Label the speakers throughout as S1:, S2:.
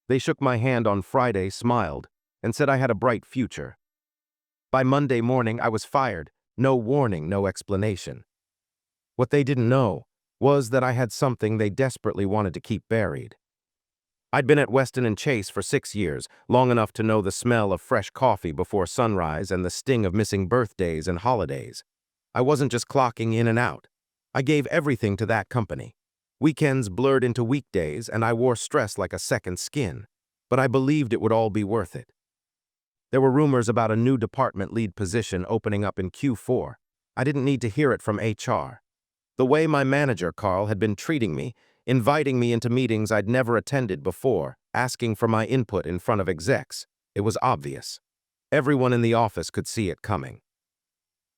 S1: They shook my hand on Friday, smiled, and said I had a bright future. By Monday morning, I was fired. No warning, no explanation. What they didn't know was that I had something they desperately wanted to keep buried. I'd been at Weston and Chase for 6 years, long enough to know the smell of fresh coffee before sunrise and the sting of missing birthdays and holidays. I wasn't just clocking in and out. I gave everything to that company. Weekends blurred into weekdays, and I wore stress like a second skin. But I believed it would all be worth it. There were rumors about a new department lead position opening up in Q4. I didn't need to hear it from HR. The way my manager, Carl, had been treating me, inviting me into meetings I'd never attended before, asking for my input in front of execs, it was obvious. Everyone in the office could see it coming.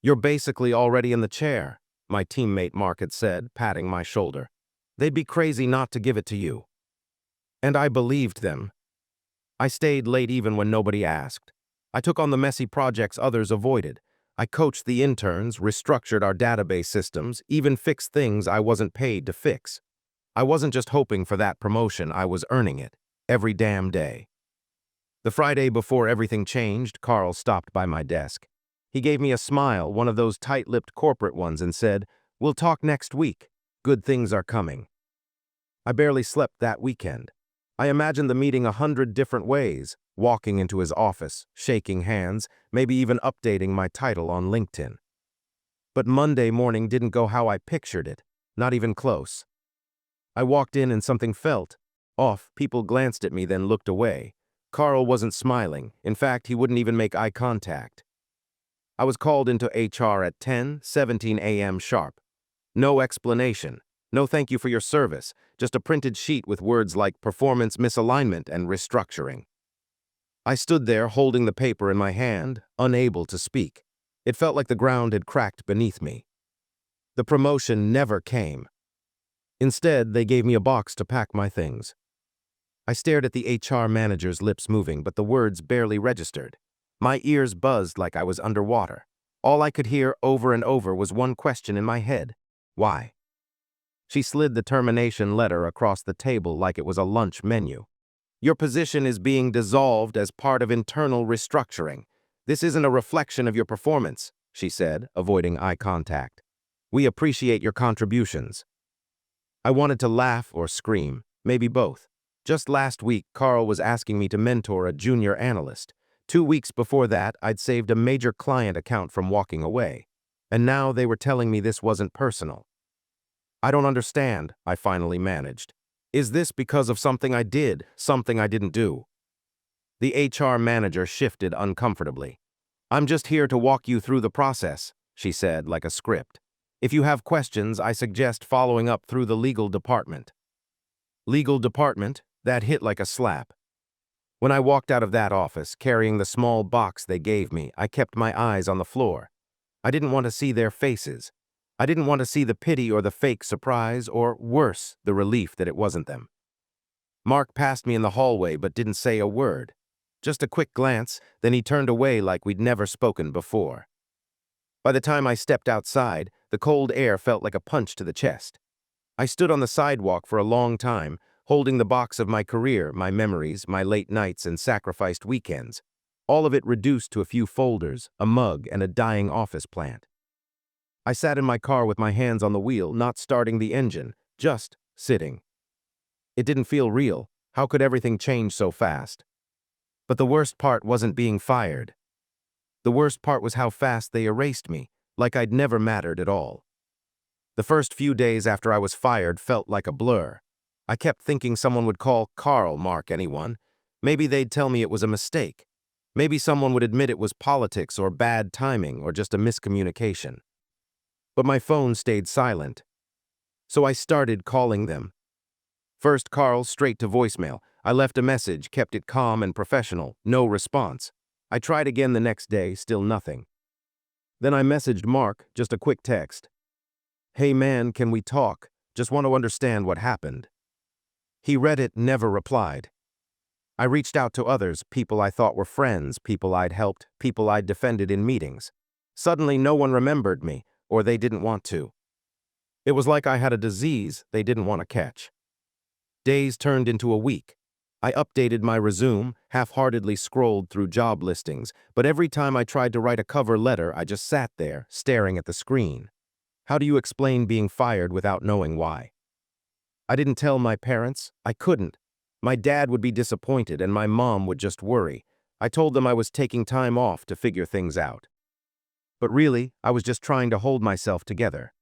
S1: "You're basically already in the chair," my teammate Mark had said, patting my shoulder. "They'd be crazy not to give it to you." And I believed them. I stayed late even when nobody asked. I took on the messy projects others avoided. I coached the interns, restructured our database systems, even fixed things I wasn't paid to fix. I wasn't just hoping for that promotion, I was earning it, every damn day. The Friday before everything changed, Carl stopped by my desk. He gave me a smile, one of those tight-lipped corporate ones, and said, "We'll talk next week. Good things are coming." I barely slept that weekend. I imagined the meeting 100 different ways, walking into his office, shaking hands, maybe even updating my title on LinkedIn. But Monday morning didn't go how I pictured it, not even close. I walked in and something felt off. People glanced at me, then looked away. Carl wasn't smiling. In fact, he wouldn't even make eye contact. I was called into HR at 10:17 a.m. sharp. No explanation. No thank you for your service. Just a printed sheet with words like performance misalignment and restructuring. I stood there holding the paper in my hand, unable to speak. It felt like the ground had cracked beneath me. The promotion never came. Instead, they gave me a box to pack my things. I stared at the HR manager's lips moving, but the words barely registered. My ears buzzed like I was underwater. All I could hear over and over was one question in my head. Why? She slid the termination letter across the table like it was a lunch menu. "Your position is being dissolved as part of internal restructuring. This isn't a reflection of your performance," she said, avoiding eye contact. "We appreciate your contributions." I wanted to laugh or scream, maybe both. Just last week, Carl was asking me to mentor a junior analyst. 2 weeks before that, I'd saved a major client account from walking away. And now they were telling me this wasn't personal. "I don't understand," I finally managed. "Is this because of something I did, something I didn't do?" The HR manager shifted uncomfortably. "I'm just here to walk you through the process," she said like a script. "If you have questions, I suggest following up through the legal department." Legal department? That hit like a slap. When I walked out of that office, carrying the small box they gave me, I kept my eyes on the floor. I didn't want to see their faces. I didn't want to see the pity or the fake surprise, or worse, the relief that it wasn't them. Mark passed me in the hallway but didn't say a word. Just a quick glance, then he turned away like we'd never spoken before. By the time I stepped outside, the cold air felt like a punch to the chest. I stood on the sidewalk for a long time, holding the box of my career, my memories, my late nights and sacrificed weekends, all of it reduced to a few folders, a mug, and a dying office plant. I sat in my car with my hands on the wheel, not starting the engine, just sitting. It didn't feel real. How could everything change so fast? But the worst part wasn't being fired. The worst part was how fast they erased me, like I'd never mattered at all. The first few days after I was fired felt like a blur. I kept thinking someone would call Carl, Mark, anyone. Maybe they'd tell me it was a mistake. Maybe someone would admit it was politics or bad timing or just a miscommunication. But my phone stayed silent. So I started calling them. First Carl, straight to voicemail. I left a message, kept it calm and professional, no response. I tried again the next day, still nothing. Then I messaged Mark, just a quick text. "Hey man, can we talk? Just want to understand what happened." He read it, never replied. I reached out to others, people I thought were friends, people I'd helped, people I'd defended in meetings. Suddenly no one remembered me, or they didn't want to. It was like I had a disease they didn't want to catch. Days turned into a week. I updated my resume, half-heartedly scrolled through job listings, but every time I tried to write a cover letter, I just sat there, staring at the screen. How do you explain being fired without knowing why? I didn't tell my parents. I couldn't. My dad would be disappointed and my mom would just worry. I told them I was taking time off to figure things out. But really, I was just trying to hold myself together.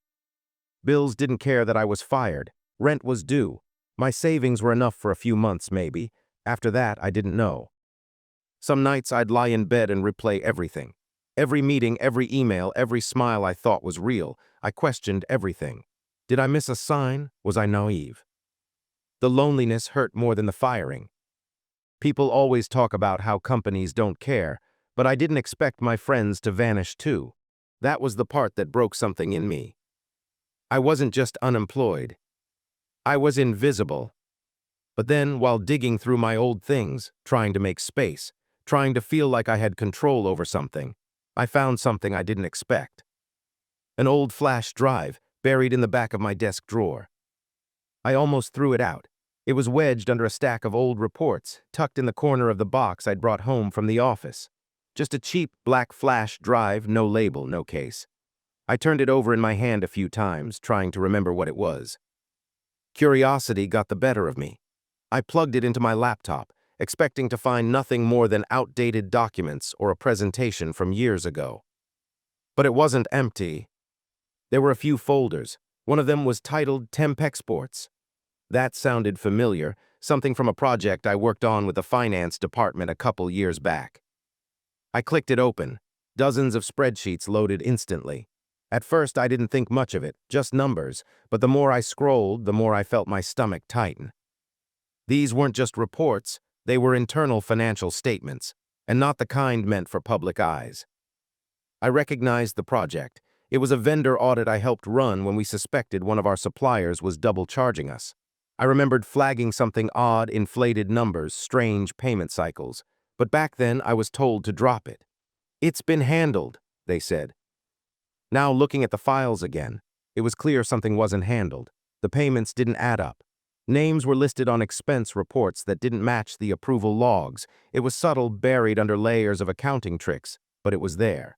S1: Bills didn't care that I was fired. Rent was due. My savings were enough for a few months, maybe. After that, I didn't know. Some nights I'd lie in bed and replay everything. Every meeting, every email, every smile I thought was real. I questioned everything. Did I miss a sign? Was I naive? The loneliness hurt more than the firing. People always talk about how companies don't care, but I didn't expect my friends to vanish too. That was the part that broke something in me. I wasn't just unemployed. I was invisible. But then, while digging through my old things, trying to make space, trying to feel like I had control over something, I found something I didn't expect. An old flash drive buried in the back of my desk drawer. I almost threw it out. It was wedged under a stack of old reports, tucked in the corner of the box I'd brought home from the office. Just a cheap black flash drive, no label, no case. I turned it over in my hand a few times, trying to remember what it was. Curiosity got the better of me. I plugged it into my laptop, expecting to find nothing more than outdated documents or a presentation from years ago. But it wasn't empty. There were a few folders. One of them was titled Temp Exports. That sounded familiar, something from a project I worked on with the finance department a couple years back. I clicked it open. Dozens of spreadsheets loaded instantly. At first, I didn't think much of it, just numbers, but the more I scrolled, the more I felt my stomach tighten. These weren't just reports, they were internal financial statements, and not the kind meant for public eyes. I recognized the project. It was a vendor audit I helped run when we suspected one of our suppliers was double charging us. I remembered flagging something odd, inflated numbers, strange payment cycles, but back then I was told to drop it. It's been handled, they said. Now looking at the files again, it was clear something wasn't handled. The payments didn't add up. Names were listed on expense reports that didn't match the approval logs. It was subtle, buried under layers of accounting tricks, but it was there.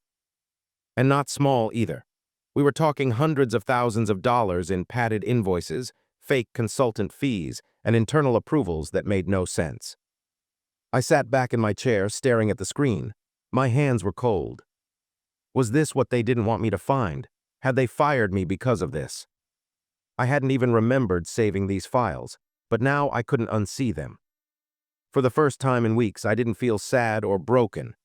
S1: And not small either. We were talking hundreds of thousands of dollars in padded invoices, fake consultant fees, and internal approvals that made no sense. I sat back in my chair, staring at the screen. My hands were cold. Was this what they didn't want me to find? Had they fired me because of this? I hadn't even remembered saving these files, but now I couldn't unsee them. For the first time in weeks, I didn't feel sad or broken.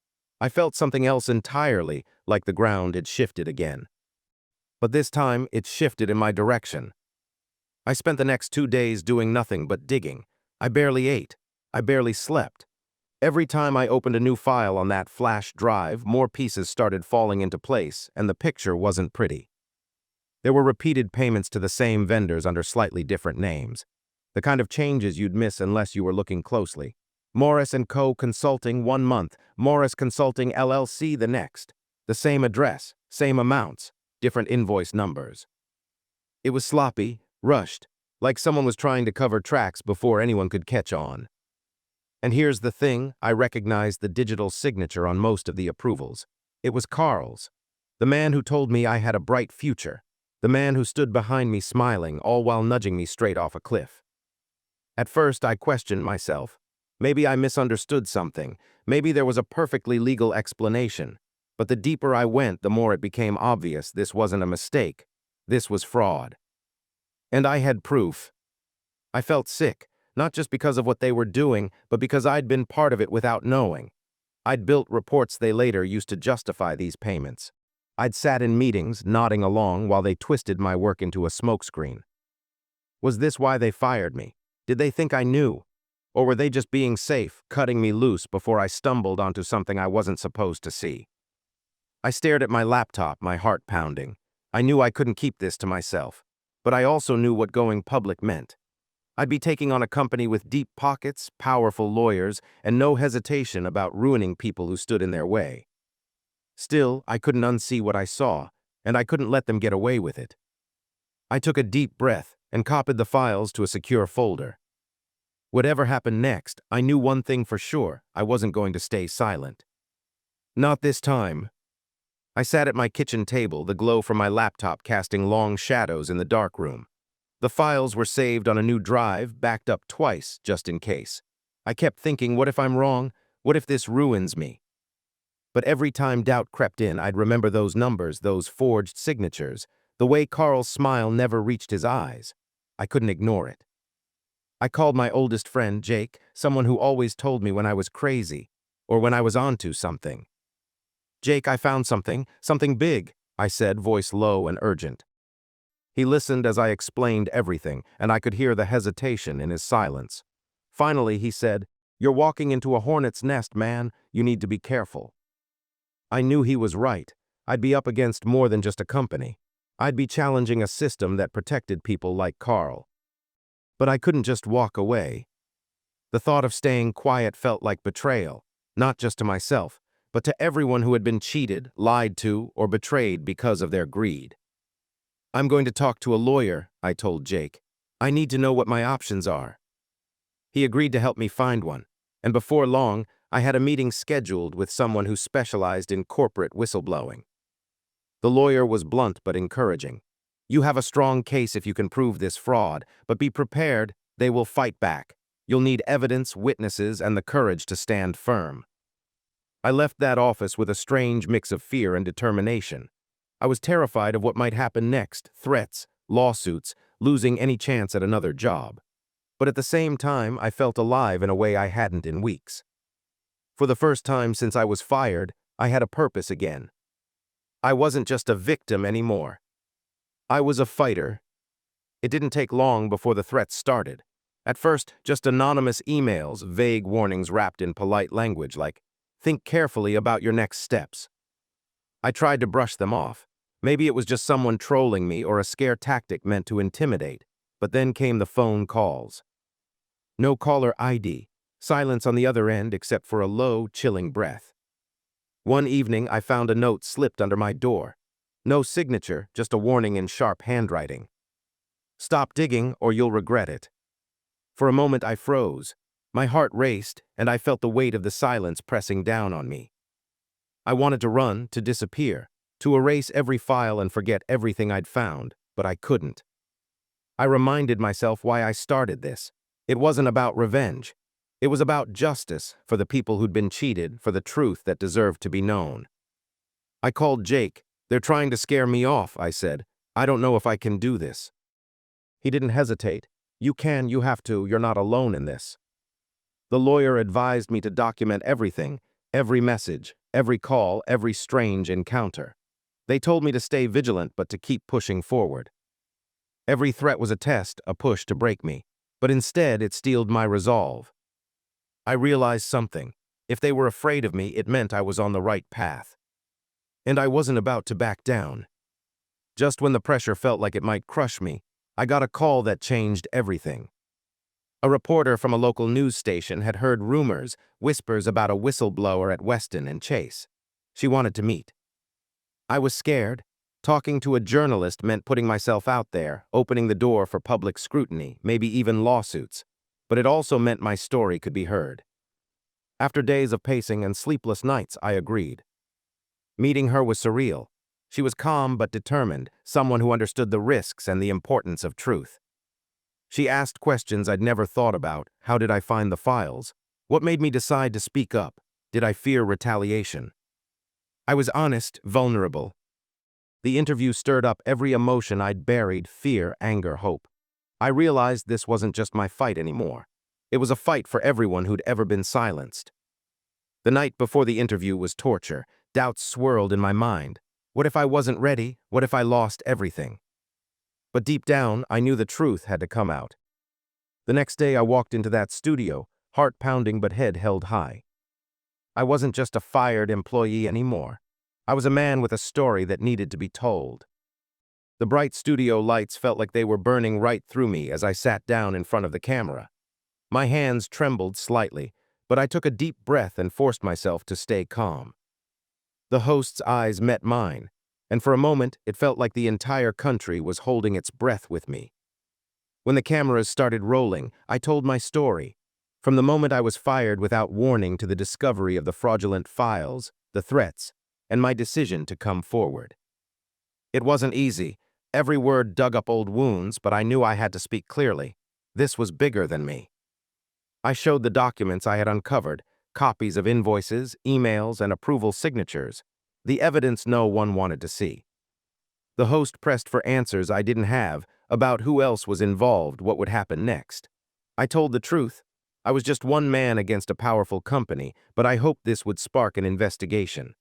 S1: I felt something else entirely, like the ground had shifted again. But this time, it shifted in my direction. I spent the next 2 days doing nothing but digging. I barely ate. I barely slept. Every time I opened a new file on that flash drive, more pieces started falling into place, and the picture wasn't pretty. There were repeated payments to the same vendors under slightly different names. The kind of changes you'd miss unless you were looking closely. Morris & Co. Consulting 1 month, Morris Consulting LLC the next. The same address, same amounts, different invoice numbers. It was sloppy, rushed, like someone was trying to cover tracks before anyone could catch on. And here's the thing, I recognized the digital signature on most of the approvals. It was Carl's, the man who told me I had a bright future, the man who stood behind me smiling, all while nudging me straight off a cliff. At first, I questioned myself. Maybe I misunderstood something. Maybe there was a perfectly legal explanation. But the deeper I went, the more it became obvious this wasn't a mistake. This was fraud. And I had proof. I felt sick, not just because of what they were doing, but because I'd been part of it without knowing. I'd built reports they later used to justify these payments. I'd sat in meetings, nodding along while they twisted my work into a smokescreen. Was this why they fired me? Did they think I knew? Or were they just being safe, cutting me loose before I stumbled onto something I wasn't supposed to see? I stared at my laptop, my heart pounding. I knew I couldn't keep this to myself. But I also knew what going public meant. I'd be taking on a company with deep pockets, powerful lawyers, and no hesitation about ruining people who stood in their way. Still, I couldn't unsee what I saw, and I couldn't let them get away with it. I took a deep breath and copied the files to a secure folder. Whatever happened next, I knew one thing for sure: I wasn't going to stay silent. Not this time. I sat at my kitchen table, the glow from my laptop casting long shadows in the dark room. The files were saved on a new drive, backed up twice, just in case. I kept thinking, what if I'm wrong? What if this ruins me? But every time doubt crept in, I'd remember those numbers, those forged signatures, the way Carl's smile never reached his eyes. I couldn't ignore it. I called my oldest friend, Jake, someone who always told me when I was crazy, or when I was onto something. "Jake, I found something big," I said, voice low and urgent. He listened as I explained everything, and I could hear the hesitation in his silence. Finally, he said, "You're walking into a hornet's nest, man. You need to be careful." I knew he was right. I'd be up against more than just a company. I'd be challenging a system that protected people like Carl. But I couldn't just walk away. The thought of staying quiet felt like betrayal, not just to myself, but to everyone who had been cheated, lied to, or betrayed because of their greed. "I'm going to talk to a lawyer," I told Jake. "I need to know what my options are." He agreed to help me find one, and before long, I had a meeting scheduled with someone who specialized in corporate whistleblowing. The lawyer was blunt but encouraging. "You have a strong case if you can prove this fraud, but be prepared, they will fight back. You'll need evidence, witnesses, and the courage to stand firm." I left that office with a strange mix of fear and determination. I was terrified of what might happen next: threats, lawsuits, losing any chance at another job. But at the same time, I felt alive in a way I hadn't in weeks. For the first time since I was fired, I had a purpose again. I wasn't just a victim anymore. I was a fighter. It didn't take long before the threats started. At first, just anonymous emails, vague warnings wrapped in polite language like, "Think carefully about your next steps." I tried to brush them off. Maybe it was just someone trolling me or a scare tactic meant to intimidate. But then came the phone calls. No caller ID, silence on the other end except for a low, chilling breath. One evening, I found a note slipped under my door. No signature, just a warning in sharp handwriting. "Stop digging or you'll regret it." For a moment, I froze. My heart raced, and I felt the weight of the silence pressing down on me. I wanted to run, to disappear, to erase every file and forget everything I'd found, but I couldn't. I reminded myself why I started this. It wasn't about revenge. It was about justice for the people who'd been cheated, for the truth that deserved to be known. I called Jake. "They're trying to scare me off," I said. "I don't know if I can do this." He didn't hesitate. "You can, you have to, you're not alone in this." The lawyer advised me to document everything, every message, every call, every strange encounter. They told me to stay vigilant but to keep pushing forward. Every threat was a test, a push to break me, but instead it steeled my resolve. I realized something. If they were afraid of me, it meant I was on the right path. And I wasn't about to back down. Just when the pressure felt like it might crush me, I got a call that changed everything. A reporter from a local news station had heard rumors, whispers about a whistleblower at Weston and Chase. She wanted to meet. I was scared. Talking to a journalist meant putting myself out there, opening the door for public scrutiny, maybe even lawsuits. But it also meant my story could be heard. After days of pacing and sleepless nights, I agreed. Meeting her was surreal. She was calm but determined, someone who understood the risks and the importance of truth. She asked questions I'd never thought about. How did I find the files? What made me decide to speak up? Did I fear retaliation? I was honest, vulnerable. The interview stirred up every emotion I'd buried: fear, anger, hope. I realized this wasn't just my fight anymore. It was a fight for everyone who'd ever been silenced. The night before the interview was torture. Doubts swirled in my mind. What if I wasn't ready? What if I lost everything? But deep down, I knew the truth had to come out. The next day, I walked into that studio, heart pounding but head held high. I wasn't just a fired employee anymore. I was a man with a story that needed to be told. The bright studio lights felt like they were burning right through me as I sat down in front of the camera. My hands trembled slightly, but I took a deep breath and forced myself to stay calm. The host's eyes met mine, and for a moment it felt like the entire country was holding its breath with me. When the cameras started rolling, I told my story, From the moment I was fired without warning to the discovery of the fraudulent files, the threats, and my decision to come forward. It wasn't easy. Every word dug up old wounds, but I knew I had to speak clearly. This was bigger than me. I showed the documents I had uncovered, copies of invoices, emails, and approval signatures, the evidence no one wanted to see. The host pressed for answers I didn't have about who else was involved, what would happen next. I told the truth. I was just one man against a powerful company, but I hoped this would spark an investigation.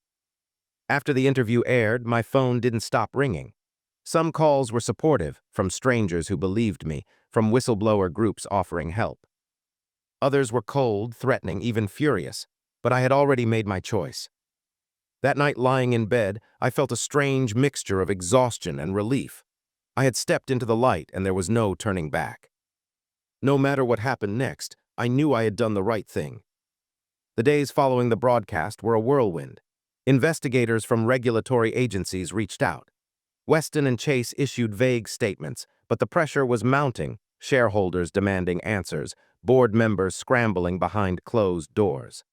S1: After the interview aired, my phone didn't stop ringing. Some calls were supportive, from strangers who believed me, from whistleblower groups offering help. Others were cold, threatening, even furious, but I had already made my choice. That night, lying in bed, I felt a strange mixture of exhaustion and relief. I had stepped into the light and there was no turning back. No matter what happened next, I knew I had done the right thing. The days following the broadcast were a whirlwind. Investigators from regulatory agencies reached out. Weston and Chase issued vague statements, but the pressure was mounting, shareholders demanding answers, board members scrambling behind closed doors.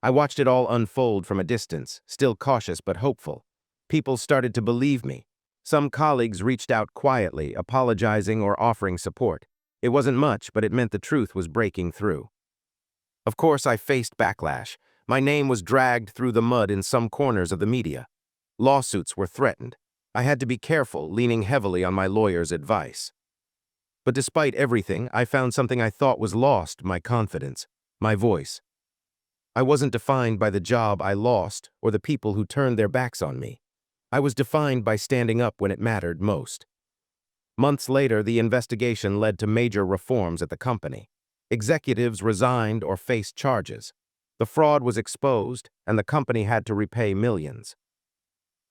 S1: I watched it all unfold from a distance, still cautious but hopeful. People started to believe me. Some colleagues reached out quietly, apologizing or offering support. It wasn't much, but it meant the truth was breaking through. Of course, I faced backlash. My name was dragged through the mud in some corners of the media. Lawsuits were threatened. I had to be careful, leaning heavily on my lawyer's advice. But despite everything, I found something I thought was lost: my confidence, my voice. I wasn't defined by the job I lost or the people who turned their backs on me. I was defined by standing up when it mattered most. Months later, the investigation led to major reforms at the company. Executives resigned or faced charges. The fraud was exposed, and the company had to repay millions.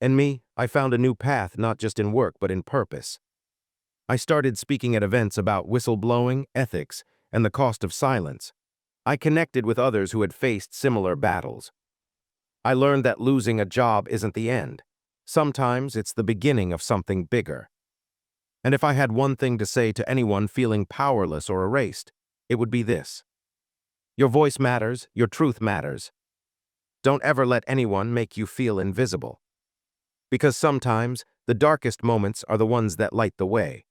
S1: And me, I found a new path, not just in work but in purpose. I started speaking at events about whistleblowing, ethics, and the cost of silence. I connected with others who had faced similar battles. I learned that losing a job isn't the end. Sometimes it's the beginning of something bigger. And if I had one thing to say to anyone feeling powerless or erased, it would be this: your voice matters, your truth matters. Don't ever let anyone make you feel invisible. Because sometimes the darkest moments are the ones that light the way.